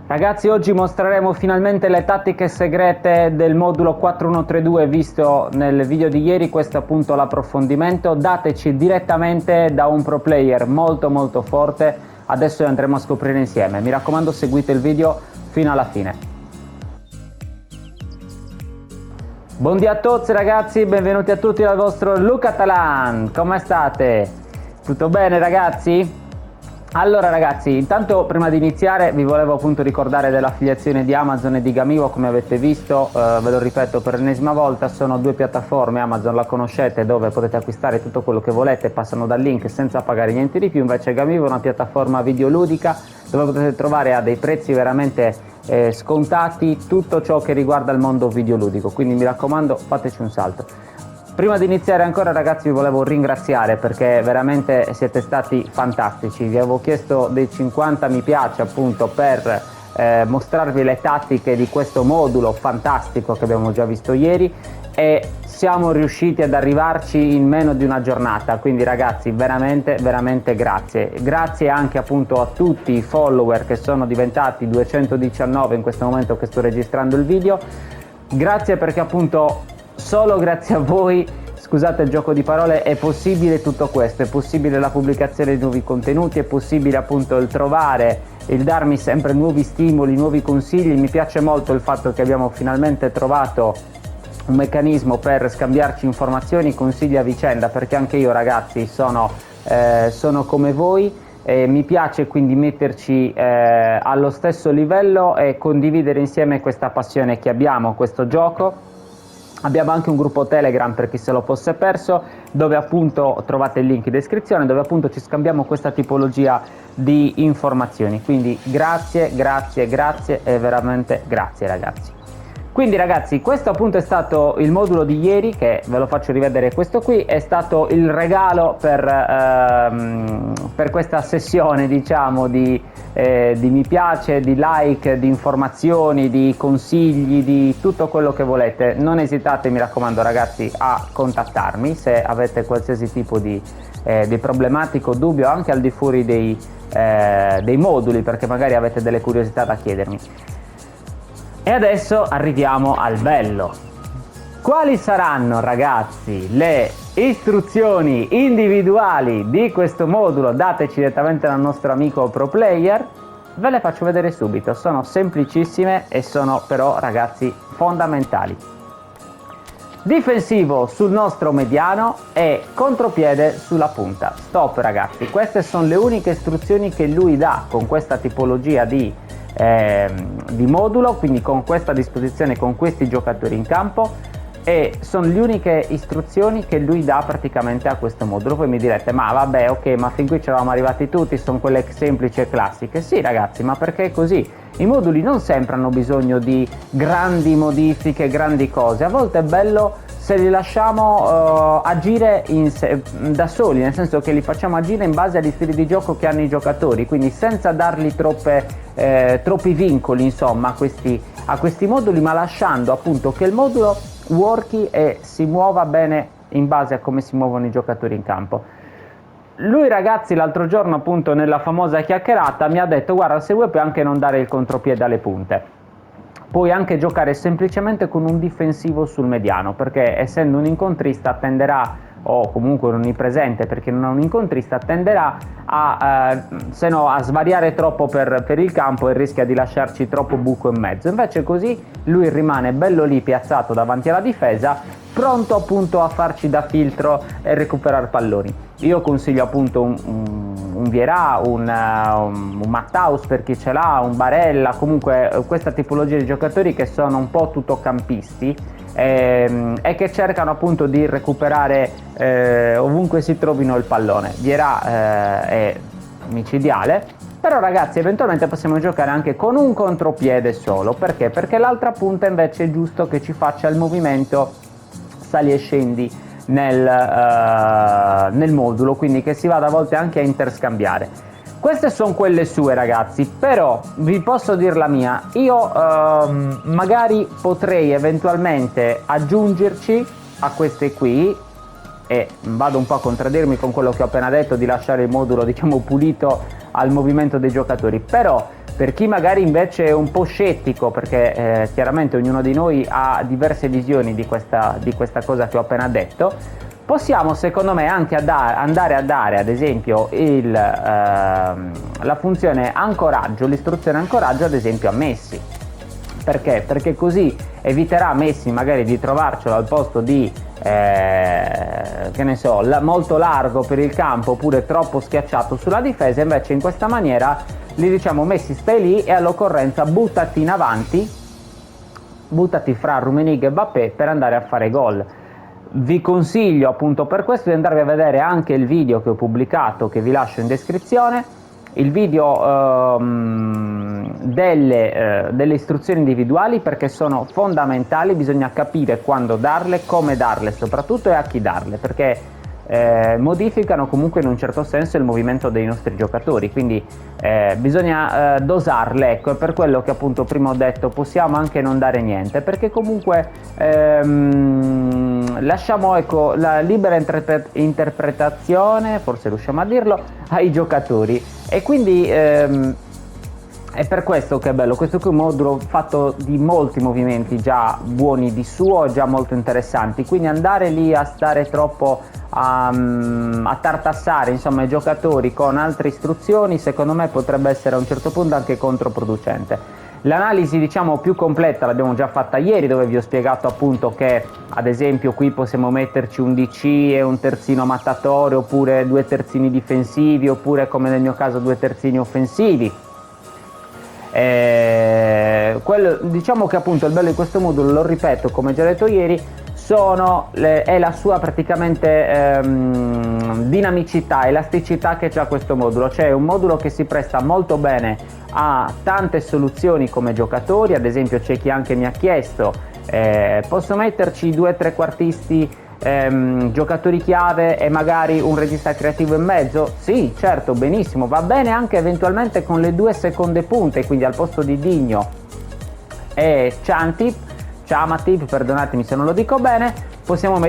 Ragazzi, oggi mostreremo finalmente le tattiche segrete del modulo 4132 visto nel video di ieri. Questo è appunto l'approfondimento. Dateci direttamente da un pro player molto forte. Adesso le andremo a scoprire insieme. Mi raccomando, seguite il video fino alla fine. Buongiorno a tutti ragazzi, benvenuti a tutti dal vostro Luca Talan. Come state? Tutto bene ragazzi? Allora ragazzi, intanto prima di iniziare vi volevo appunto ricordare dell'affiliazione di Amazon e di Gamivo. Come avete visto, ve lo ripeto per l'ennesima volta, sono due piattaforme. Amazon la conoscete, dove potete acquistare tutto quello che volete, passano dal link senza pagare niente di più. Invece Gamivo è una piattaforma videoludica dove potete trovare a dei prezzi veramente scontati tutto ciò che riguarda il mondo videoludico, quindi mi raccomando, fateci un salto. Prima di iniziare ancora ragazzi vi volevo ringraziare perché veramente siete stati fantastici. Vi avevo chiesto dei 50 mi piace appunto per mostrarvi le tattiche di questo modulo fantastico che abbiamo già visto ieri, e siamo riusciti ad arrivarci in meno di una giornata, quindi ragazzi veramente grazie anche appunto a tutti i follower che sono diventati 219 in questo momento che sto registrando il video. Grazie perché appunto solo grazie a voi, scusate il gioco di parole, è possibile tutto questo, è possibile la pubblicazione di nuovi contenuti, è possibile appunto il trovare, il darmi sempre nuovi stimoli, nuovi consigli. Mi piace molto il fatto che abbiamo finalmente trovato un meccanismo per scambiarci informazioni, consigli a vicenda, perché anche io ragazzi sono come voi e mi piace quindi metterci allo stesso livello e condividere insieme questa passione che abbiamo, questo gioco. Abbiamo anche un gruppo Telegram per chi se lo fosse perso, dove appunto trovate il link in descrizione, dove appunto ci scambiamo questa tipologia di informazioni. Quindi grazie e veramente grazie ragazzi. Quindi ragazzi, questo appunto è stato il modulo di ieri, che ve lo faccio rivedere. Questo qui è stato il regalo per questa sessione, diciamo, di mi piace, di like, di informazioni, di consigli, di tutto quello che volete. Non esitate, mi raccomando ragazzi, a contattarmi se avete qualsiasi tipo di problematico, dubbio, anche al di fuori dei moduli, perché magari avete delle curiosità da chiedermi. E adesso arriviamo al bello. Quali saranno ragazzi le istruzioni individuali di questo modulo dateci direttamente dal nostro amico pro player? Ve le faccio vedere subito, sono semplicissime e sono però ragazzi fondamentali. Difensivo sul nostro mediano e contropiede sulla punta. Stop ragazzi, queste sono le uniche istruzioni che lui dà con questa tipologia di modulo, quindi con questa disposizione, con questi giocatori in campo, e sono le uniche istruzioni che lui dà praticamente a questo modulo. Poi mi direte, ma vabbè, ok, ma fin qui ci eravamo arrivati tutti, sono quelle semplici e classiche. Sì ragazzi, ma perché è così? I moduli non sempre hanno bisogno di grandi modifiche, grandi cose. A volte è bello se li lasciamo agire da soli, nel senso che li facciamo agire in base agli stili di gioco che hanno i giocatori, quindi senza dargli troppi vincoli insomma a questi moduli, ma lasciando appunto che il modulo worki e si muova bene in base a come si muovono i giocatori in campo. Lui ragazzi l'altro giorno appunto nella famosa chiacchierata mi ha detto: guarda, se vuoi puoi anche non dare il contropiede alle punte, puoi anche giocare semplicemente con un difensivo sul mediano, perché essendo un incontrista tenderà, o comunque un onnipresente perché non è un incontrista, tenderà a svariare troppo per il campo e rischia di lasciarci troppo buco in mezzo. Invece così lui rimane bello lì piazzato davanti alla difesa, pronto appunto a farci da filtro e recuperare palloni. Io consiglio appunto un Vieira, un Matthaus per chi ce l'ha, un Barella, comunque questa tipologia di giocatori che sono un po' tuttocampisti e che cercano appunto di recuperare ovunque si trovino il pallone. Vieira è micidiale, però ragazzi eventualmente possiamo giocare anche con un contropiede solo. Perché? Perché l'altra punta invece è giusto che ci faccia il movimento sali e scendi nel modulo, quindi che si vada a volte anche a interscambiare. Queste sono quelle sue ragazzi, però vi posso dire la mia. Io magari potrei eventualmente aggiungerci a queste qui e vado un po' a contraddirmi con quello che ho appena detto di lasciare il modulo diciamo pulito al movimento dei giocatori, però per chi magari invece è un po' scettico, perché chiaramente ognuno di noi ha diverse visioni di questa cosa che ho appena detto, possiamo secondo me anche andare a dare ad esempio la funzione ancoraggio, l'istruzione ancoraggio ad esempio a Messi. Perché? Perché così eviterà Messi magari di trovarcelo al posto di che ne so, molto largo per il campo oppure troppo schiacciato sulla difesa, invece in questa maniera gli diciamo Messi stai lì e all'occorrenza buttati in avanti, buttati fra Rummenigge e Mbappé per andare a fare gol. Vi consiglio appunto per questo di andarvi a vedere anche il video che ho pubblicato, che vi lascio in descrizione, il video delle istruzioni individuali, perché sono fondamentali, bisogna capire quando darle, come darle soprattutto e a chi darle, perché modificano comunque in un certo senso il movimento dei nostri giocatori, quindi bisogna dosarle, ecco, è per quello che appunto prima ho detto possiamo anche non dare niente, perché comunque lasciamo ecco la libera interpretazione, forse riusciamo a dirlo, ai giocatori, e quindi è per questo che è bello, questo qui è un modulo fatto di molti movimenti già buoni di suo, già molto interessanti, quindi andare lì a stare troppo a tartassare insomma i giocatori con altre istruzioni secondo me potrebbe essere a un certo punto anche controproducente. L'analisi diciamo più completa l'abbiamo già fatta ieri, dove vi ho spiegato appunto che ad esempio qui possiamo metterci un DC e un terzino mattatore, oppure due terzini difensivi, oppure come nel mio caso due terzini offensivi. Diciamo che appunto il bello di questo modulo, lo ripeto come già detto ieri, è la sua praticamente dinamicità, elasticità che ha questo modulo, cioè è un modulo che si presta molto bene a tante soluzioni come giocatori. Ad esempio c'è chi anche mi ha chiesto posso metterci 2 trequartisti giocatori chiave e magari un regista creativo in mezzo? Sì, certo, benissimo, va bene anche eventualmente con le 2 seconde punte, quindi al posto di Digno e Chamatip, perdonatemi se non lo dico bene, possiamo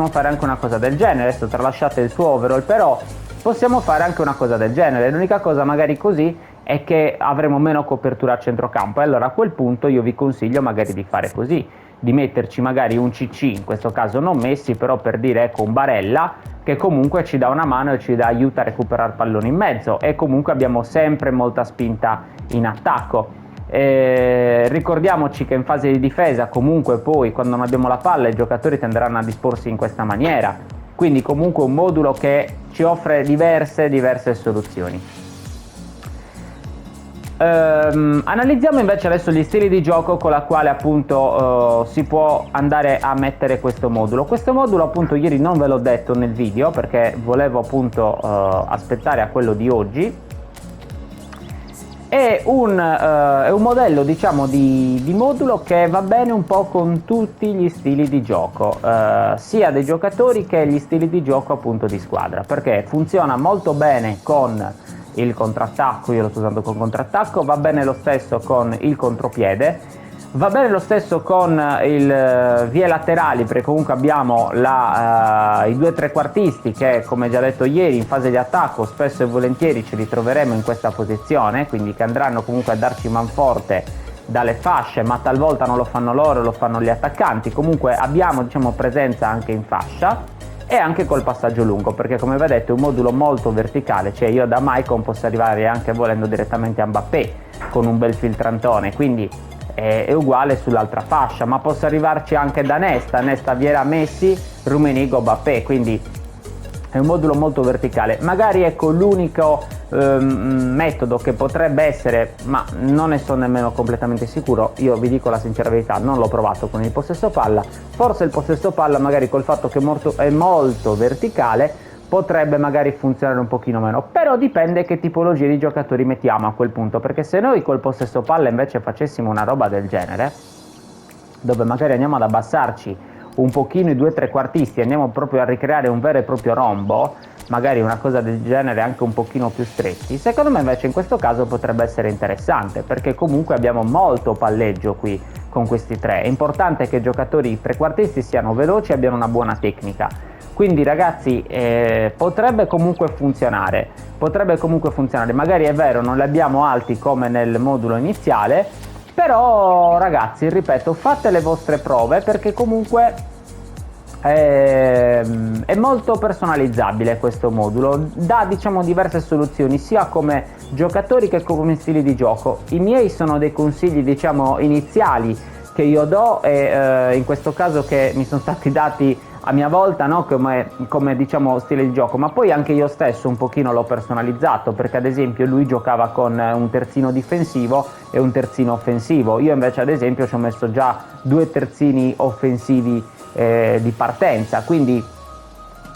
fare anche una cosa del genere. Adesso tralasciate il suo overall, però possiamo fare anche una cosa del genere. L'unica cosa magari così è che avremo meno copertura a centrocampo, e allora a quel punto io vi consiglio magari di fare così, di metterci magari un CC, in questo caso non Messi, però per dire ecco un Barella che comunque ci dà una mano e ci aiuta a recuperare palloni in mezzo, e comunque abbiamo sempre molta spinta in attacco. Ricordiamoci che in fase di difesa comunque poi quando non abbiamo la palla i giocatori tenderanno a disporsi in questa maniera, quindi comunque un modulo che ci offre diverse soluzioni. Analizziamo invece adesso gli stili di gioco con la quale appunto si può andare a mettere questo modulo. Questo modulo appunto ieri non ve l'ho detto nel video perché volevo appunto aspettare a quello di oggi. È un modello diciamo di modulo che va bene un po' con tutti gli stili di gioco, sia dei giocatori che gli stili di gioco appunto di squadra, perché funziona molto bene con il contrattacco, io lo sto usando con contrattacco, va bene lo stesso con il contropiede, va bene lo stesso con il vie laterali, perché comunque abbiamo i 2 trequartisti che, come già detto ieri, in fase di attacco spesso e volentieri ci ritroveremo in questa posizione, quindi che andranno comunque a darci manforte dalle fasce, ma talvolta non lo fanno loro, lo fanno gli attaccanti. Comunque abbiamo diciamo presenza anche in fascia, e anche col passaggio lungo, perché come vedete è un modulo molto verticale, cioè io da Maicon posso arrivare anche volendo direttamente a Mbappé con un bel filtrantone, quindi è uguale sull'altra fascia, ma posso arrivarci anche da Nesta Vieira, Messi, Rummenigge, Mbappé, quindi è un modulo molto verticale. Magari ecco l'unico metodo che potrebbe essere, ma non ne sono nemmeno completamente sicuro, io vi dico la sincera verità, non l'ho provato con il possesso palla, forse il possesso palla magari col fatto che è molto verticale potrebbe magari funzionare un pochino meno, però dipende che tipologia di giocatori mettiamo a quel punto, perché se noi col possesso palla invece facessimo una roba del genere, dove magari andiamo ad abbassarci un pochino i 2 trequartisti, andiamo proprio a ricreare un vero e proprio rombo, magari una cosa del genere anche un pochino più stretti, secondo me invece in questo caso potrebbe essere interessante, perché comunque abbiamo molto palleggio qui con questi 3, è importante che i giocatori trequartisti siano veloci e abbiano una buona tecnica, Quindi ragazzi, potrebbe comunque funzionare, magari è vero non li abbiamo alti come nel modulo iniziale, però ragazzi, ripeto, fate le vostre prove, perché comunque è molto personalizzabile questo modulo, dà diciamo diverse soluzioni sia come giocatori che come stili di gioco. I miei sono dei consigli diciamo iniziali che io do, e in questo caso che mi sono stati dati a mia volta, no? come diciamo stile di gioco, ma poi anche io stesso un pochino l'ho personalizzato, perché ad esempio lui giocava con un terzino difensivo e un terzino offensivo, io invece ad esempio ci ho messo già 2 terzini offensivi di partenza, quindi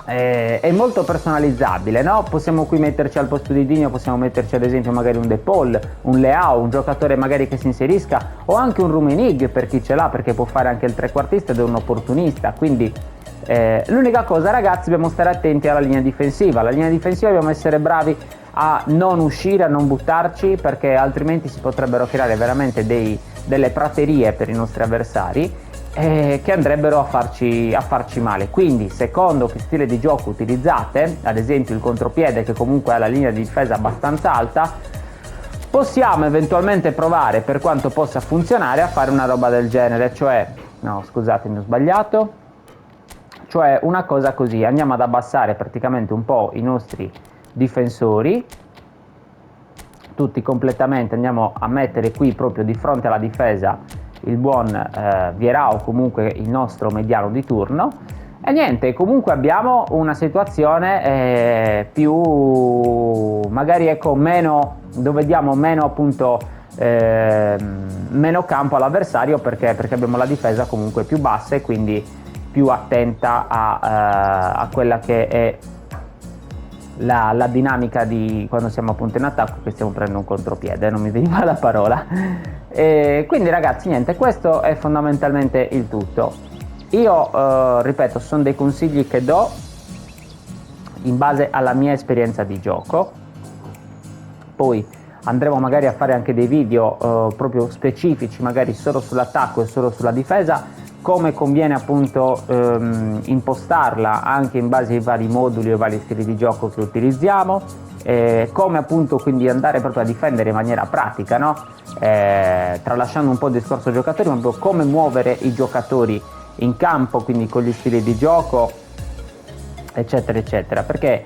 è molto personalizzabile, no? Possiamo qui metterci al posto di Digno, possiamo metterci ad esempio magari un De Paul, un Leao, un giocatore magari che si inserisca, o anche un Rummenigge per chi ce l'ha, perché può fare anche il trequartista ed è un opportunista. Quindi l'unica cosa ragazzi, dobbiamo stare attenti alla linea difensiva. La linea difensiva dobbiamo essere bravi a non uscire, a non buttarci, perché altrimenti si potrebbero creare veramente delle praterie per i nostri avversari che andrebbero a farci male. Quindi secondo che stile di gioco utilizzate, ad esempio il contropiede che comunque ha la linea di difesa abbastanza alta, possiamo eventualmente provare, per quanto possa funzionare, a fare una roba del genere, cioè no scusatemi ho sbagliato, cioè una cosa così: andiamo ad abbassare praticamente un po' i nostri difensori tutti completamente, andiamo a mettere qui proprio di fronte alla difesa il buon Vieira, o comunque il nostro mediano di turno, e niente, comunque abbiamo una situazione più magari ecco meno, dove diamo meno appunto meno campo all'avversario, perché abbiamo la difesa comunque più bassa e quindi più attenta a quella che è la dinamica di quando siamo appunto in attacco, che stiamo prendendo un contropiede, non mi veniva la parola. E quindi ragazzi niente, questo è fondamentalmente il tutto. Io ripeto, sono dei consigli che do in base alla mia esperienza di gioco, poi andremo magari a fare anche dei video proprio specifici, magari solo sull'attacco e solo sulla difesa, come conviene appunto impostarla anche in base ai vari moduli e ai vari stili di gioco che utilizziamo, come appunto quindi andare proprio a difendere in maniera pratica, no? Tralasciando un po' il discorso giocatori, ma proprio come muovere i giocatori in campo, quindi con gli stili di gioco eccetera eccetera, perché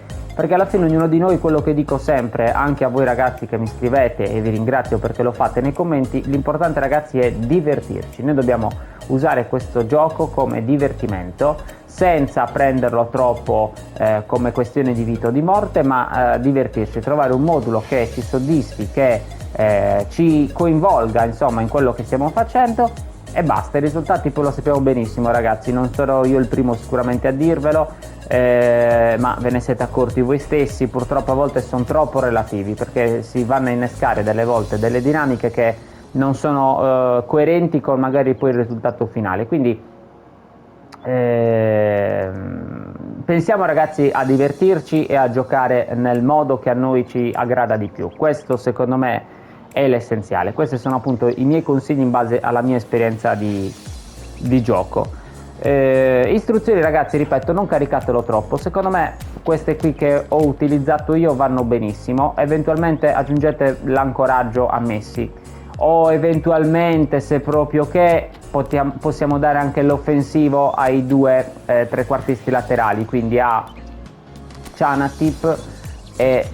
alla fine ognuno di noi, quello che dico sempre anche a voi ragazzi che mi scrivete, e vi ringrazio perché lo fate nei commenti, l'importante ragazzi è divertirci. Noi dobbiamo usare questo gioco come divertimento, senza prenderlo troppo come questione di vita o di morte, ma divertirci, trovare un modulo che ci soddisfi, che ci coinvolga insomma in quello che stiamo facendo, e basta. I risultati poi lo sappiamo benissimo ragazzi, non sarò io il primo sicuramente a dirvelo, ma ve ne siete accorti voi stessi, purtroppo a volte sono troppo relativi, perché si vanno a innescare delle volte delle dinamiche che non sono coerenti con magari poi il risultato finale. Quindi pensiamo ragazzi a divertirci e a giocare nel modo che a noi ci aggrada di più. Questo secondo me è l'essenziale. Questi sono appunto i miei consigli in base alla mia esperienza di gioco. Istruzioni ragazzi, ripeto, non caricatelo troppo, secondo me queste qui che ho utilizzato io vanno benissimo. Eventualmente aggiungete l'ancoraggio a Messi, o eventualmente, se proprio che, possiamo dare anche l'offensivo ai 2 trequartisti laterali, quindi a Canatip e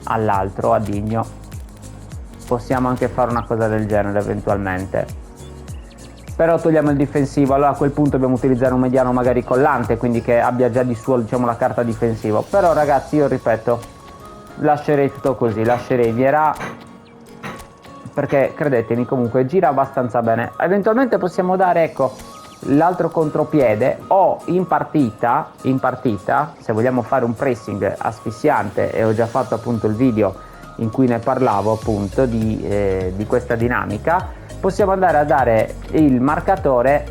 all'altro, a Digno. Possiamo anche fare una cosa del genere eventualmente, però togliamo il difensivo. Allora a quel punto dobbiamo utilizzare un mediano magari collante, quindi che abbia già di suo diciamo la carta difensiva. Però ragazzi, io ripeto, lascerei tutto così, lascerei Vieira, perché credetemi comunque gira abbastanza bene. Eventualmente possiamo dare ecco l'altro contropiede, o in partita se vogliamo fare un pressing asfissiante, e ho già fatto appunto il video in cui ne parlavo appunto di questa dinamica, possiamo andare a dare il marcatore,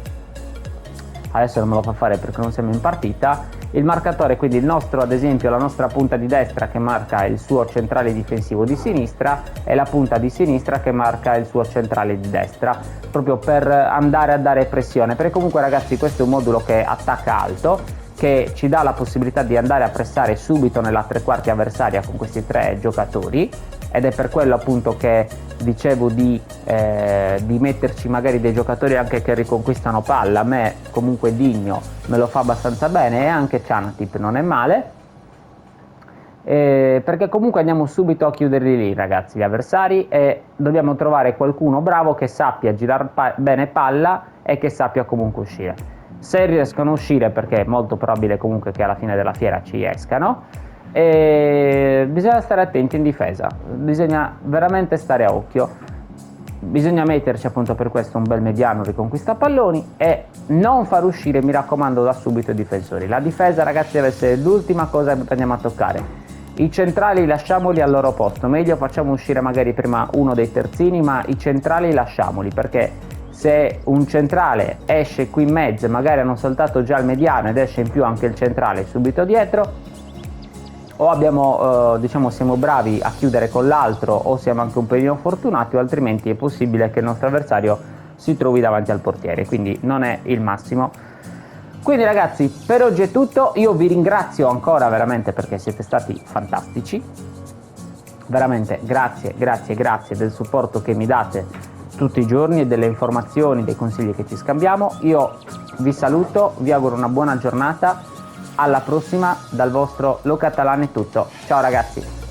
adesso non me lo fa fare perché non siamo in partita, il marcatore, quindi il nostro, ad esempio la nostra punta di destra che marca il suo centrale difensivo di sinistra e la punta di sinistra che marca il suo centrale di destra, proprio per andare a dare pressione, perché comunque ragazzi questo è un modulo che attacca alto, che ci dà la possibilità di andare a pressare subito nella tre quarti avversaria con questi 3 giocatori, ed è per quello appunto che dicevo di metterci magari dei giocatori anche che riconquistano palla. A me comunque Digno me lo fa abbastanza bene, e anche Canatip non è male, perché comunque andiamo subito a chiuderli lì ragazzi gli avversari, e dobbiamo trovare qualcuno bravo che sappia girare bene palla e che sappia comunque uscire. Se riescono a uscire, perché è molto probabile comunque che alla fine della fiera ci escano, e bisogna stare attenti in difesa, bisogna veramente stare a occhio, bisogna metterci appunto per questo un bel mediano riconquista palloni e non far uscire, mi raccomando, da subito i difensori. La difesa ragazzi deve essere l'ultima cosa che andiamo a toccare. I centrali lasciamoli al loro posto, meglio facciamo uscire magari prima uno dei terzini, ma i centrali lasciamoli, perché se un centrale esce qui in mezzo e magari hanno saltato già il mediano ed esce in più anche il centrale subito dietro, o abbiamo, diciamo, siamo bravi a chiudere con l'altro, o siamo anche un pelino fortunati, o altrimenti è possibile che il nostro avversario si trovi davanti al portiere, quindi non è il massimo. Quindi ragazzi, per oggi è tutto, io vi ringrazio ancora veramente perché siete stati fantastici, veramente grazie del supporto che mi date tutti i giorni e delle informazioni, dei consigli che ci scambiamo. Io vi saluto, vi auguro una buona giornata. Alla prossima, dal vostro Lo Catalan è tutto. Ciao ragazzi.